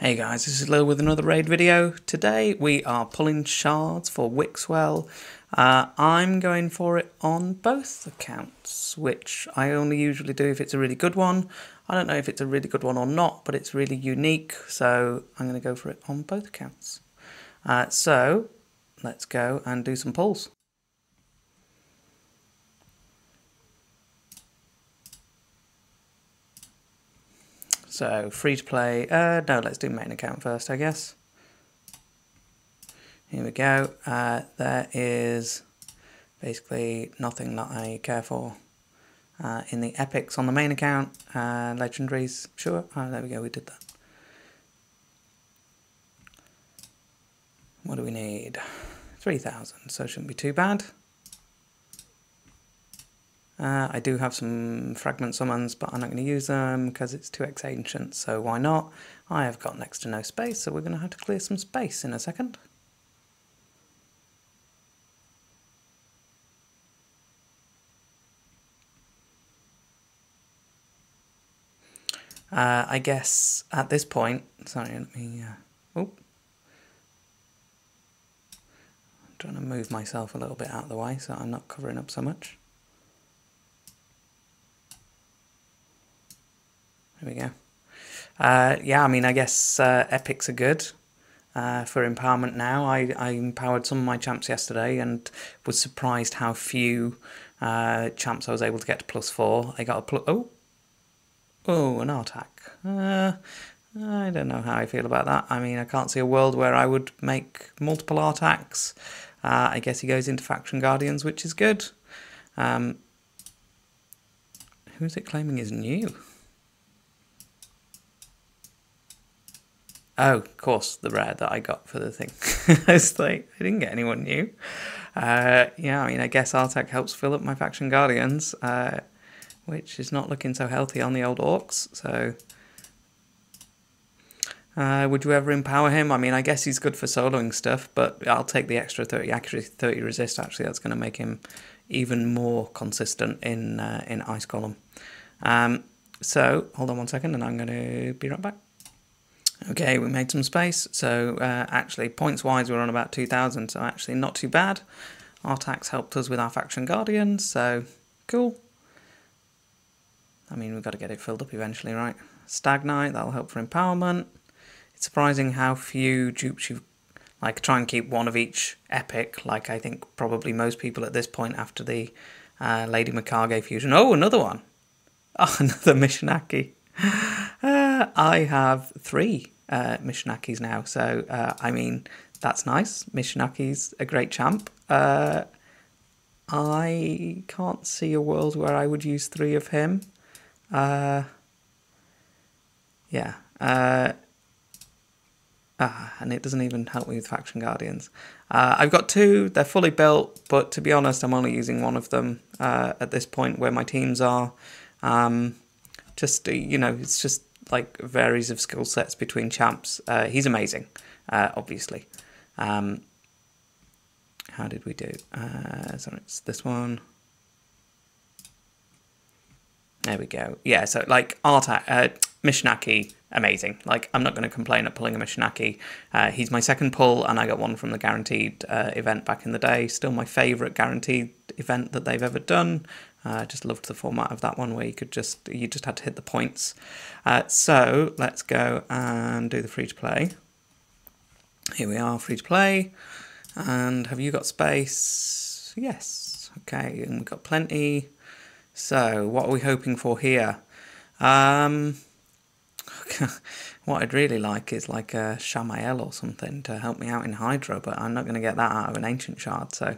Hey guys, this is Lil with another raid video. Today we are pulling shards for Wixwell. I'm going for it on both accounts, which I only usually do if it's a really good one. I don't know if it's a really good one or not, but it's really unique, so I'm going to go for it on both accounts. So let's go and do some pulls. So free to play, no, let's do main account first, I guess. Here we go. There is basically nothing that I care for in the epics on the main account. Legendaries, sure. There we go, we did that. What do we need? 3,000, so it shouldn't be too bad. I do have some fragment summons, but I'm not going to use them because it's 2x ancient, so why not? I have got next to no space, so we're going to have to clear some space in a second. I guess at this point, sorry, let me, I'm trying to move myself a little bit out of the way so I'm not covering up so much. There we go. Yeah, I mean, I guess epics are good for empowerment now. I empowered some of my champs yesterday and was surprised how few champs I was able to get to +4. I got a an attack. I don't know how I feel about that. I mean, I can't see a world where I would make multiple attacks. I guess he goes into Faction Guardians, which is good. Who is it claiming is new? Oh, of course, the rare that I got for the thing. I was like, I didn't get anyone new. Yeah, I mean, I guess Artak helps fill up my Faction Guardians, which is not looking so healthy on the old orcs, so... would you ever empower him? I mean, I guess he's good for soloing stuff, but I'll take the extra 30 accuracy, 30 resist, actually. That's going to make him even more consistent in Ice Column. So, hold on one second, and I'm going to be right back. Okay, we made some space, so actually, points-wise, we're on about 2,000, so actually not too bad. Artax helped us with our Faction Guardians, so cool. I mean, we've got to get it filled up eventually, right? Stag Knight, that'll help for empowerment. It's surprising how few dupes you like try and keep one of each epic, like I think probably most people at this point after the Lady Mikage fusion. Oh, another one! Oh, another Mishinaki. I have 3 Mishinakis now, so I mean, that's nice. Mishinaki's a great champ. I can't see a world where I would use 3 of him. Yeah. And it doesn't even help me with Faction Guardians. I've got 2, they're fully built, but to be honest, I'm only using one of them at this point where my teams are. Just, you know, it's just like varies of skill sets between champs. He's amazing, obviously. How did we do? So it's this one. There we go. Yeah, so like Mishinaki, amazing. Like, I'm not going to complain at pulling a Mishinaki. He's my second pull, and I got one from the guaranteed event back in the day. Still my favourite guaranteed event that they've ever done. Just loved the format of that one where you just had to hit the points. So let's go and do the free to play. Here we are, free to play. And have you got space? Yes. Okay, and we've got plenty. So what are we hoping for here? What I'd really like is like a Shamael or something to help me out in Hydro, but I'm not going to get that out of an Ancient Shard, so...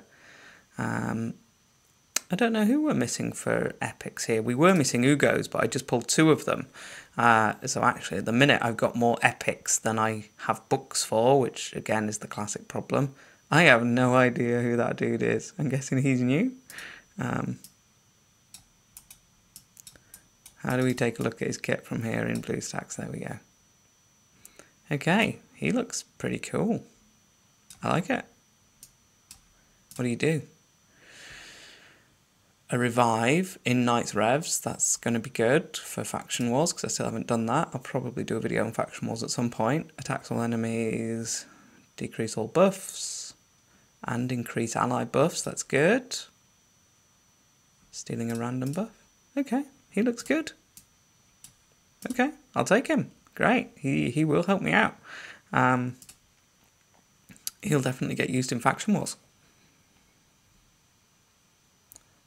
I don't know who we're missing for epics here. We were missing Ugos, but I just pulled 2 of them. So actually, at the minute, I've got more epics than I have books for, which, again, is the classic problem. I have no idea who that dude is. I'm guessing he's new. How do we take a look at his kit from here in BlueStacks? There we go. Okay, he looks pretty cool. I like it. What do you do? a revive in Knights Revs. That's going to be good for Faction Wars because I still haven't done that. I'll probably do a video on Faction Wars at some point. Attacks all enemies, decrease all buffs, and increase ally buffs. That's good. Stealing a random buff. Okay, he looks good. Okay, I'll take him. Great, he will help me out. He'll definitely get used in Faction Wars.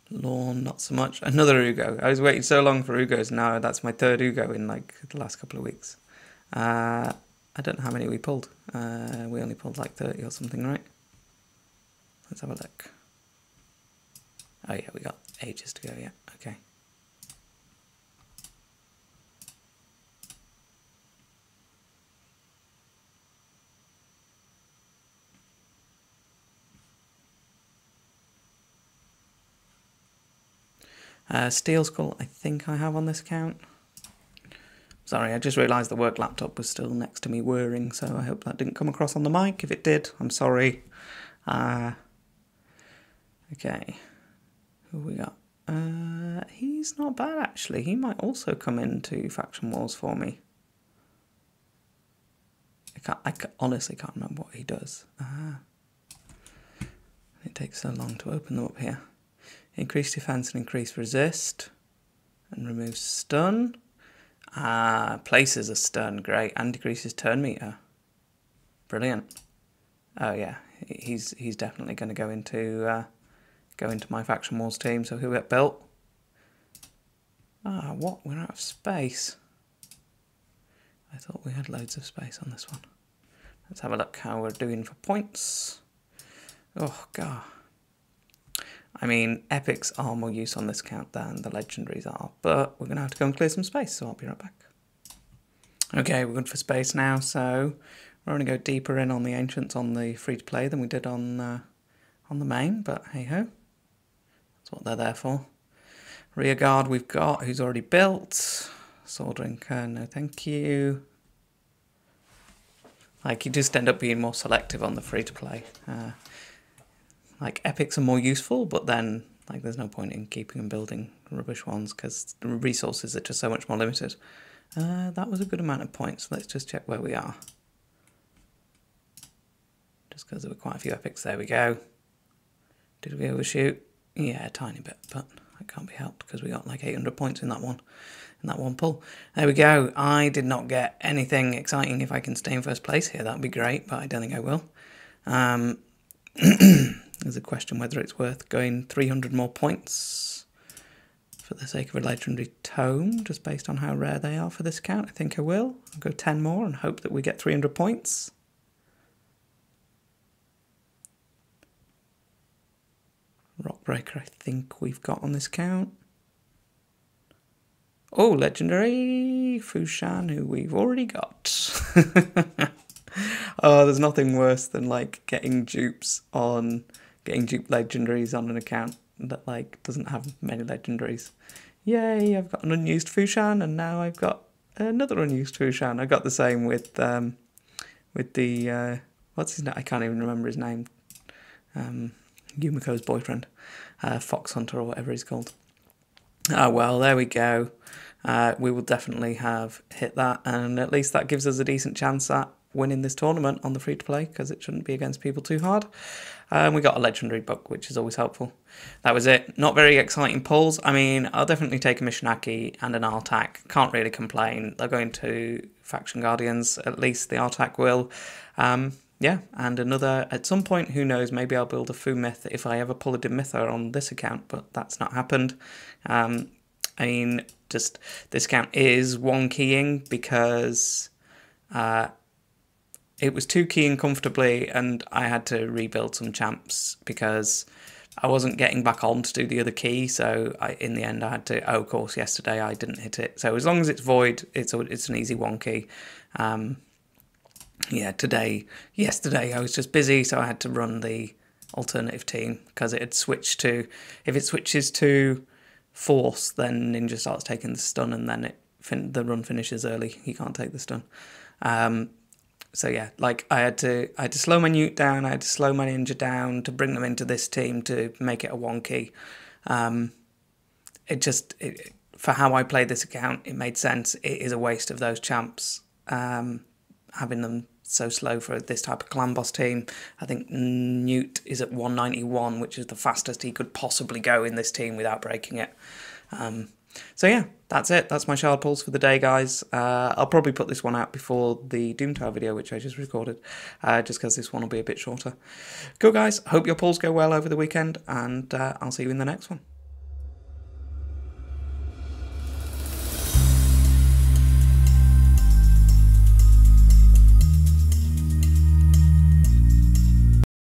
Lorne, not so much. Another Ugo. I was waiting so long for Ugos. Now that's my third Ugo in like the last couple of weeks. I don't know how many we pulled. We only pulled like 30 or something, right? Let's have a look. Oh yeah, we got ages to go, yeah. Okay. Steel Skull, I think I have on this account. Sorry, I just realised the work laptop was still next to me whirring, so I hope that didn't come across on the mic. If it did, I'm sorry. Okay, who we got? He's not bad, actually. He might also come into Faction Wars for me. I honestly can't remember what he does. It takes so long to open them up here. Increase defense and increase resist. And remove stun. Places a stun, great. And decreases turn meter. Brilliant. Oh yeah, he's definitely going to go into my Faction Wars team. So who get built? What? We're out of space. I thought we had loads of space on this one. Let's have a look how we're doing for points. Oh god. I mean, epics are more use on this count than the legendaries are, but we're going to have to go and clear some space, so I'll be right back. Okay, we're good for space now, so we're going to go deeper in on the ancients on the free-to-play than we did on the main, but hey-ho. That's what they're there for. Rear guard we've got, who's already built. Sword Drinker, no thank you. Like, you just end up being more selective on the free-to-play. Like, epics are more useful, but then, like, there's no point in keeping and building rubbish ones because the resources are just so much more limited. That was a good amount of points. Let's just check where we are. Just because there were quite a few epics. There we go. Did we overshoot? Yeah, a tiny bit, but that can't be helped because we got like 800 points in that one pull. There we go. I did not get anything exciting. If I can stay in first place here, that'd be great, but I don't think I will. There's a question whether it's worth going 300 more points for the sake of a legendary tome, just based on how rare they are for this account. I think I will. I'll go 10 more and hope that we get 300 points. Rockbreaker, I think we've got on this count. Oh, legendary Fushan, who we've already got. Oh, there's nothing worse than like getting dupe legendaries on an account that like doesn't have many legendaries. Yay, I've got an unused Fushan and now I've got another unused Fushan. I got the same with the what's his name? I can't even remember his name. Yumiko's boyfriend, Fox Hunter or whatever he's called. Ah, well, there we go. We will definitely have hit that, and at least that gives us a decent chance at winning this tournament on the free-to-play, because it shouldn't be against people too hard. We got a legendary book, which is always helpful. That was it. Not very exciting pulls. I mean, I'll definitely take a Missionaki and an Artak. Can't really complain. They're going to Faction Guardians. At least the Artak will. Yeah, and another, at some point, who knows, maybe I'll build a Fu Myth if I ever pull a Demitha on this account, but that's not happened. I mean, just, this account is one keying because it was two keying comfortably and I had to rebuild some champs because I wasn't getting back on to do the other key, so in the end I had to, of course, yesterday I didn't hit it. So as long as it's void, it's an easy one key. Yeah, yesterday I was just busy, so I had to run the alternative team because it had switched to, if it switches to force, then Ninja starts taking the stun and then the run finishes early. He can't take the stun. So yeah, like I had to slow my Newt down, I had to slow my Ninja down to bring them into this team to make it a one key. for how I played this account, it made sense. It is a waste of those champs, having them so slow for this type of clan boss team. I think Newt is at 191, which is the fastest he could possibly go in this team without breaking it. So yeah, that's it. That's my shard pulls for the day, guys. I'll probably put this one out before the Doom Tower video, which I just recorded, just because this one will be a bit shorter. Cool, guys. Hope your pulls go well over the weekend, and I'll see you in the next one.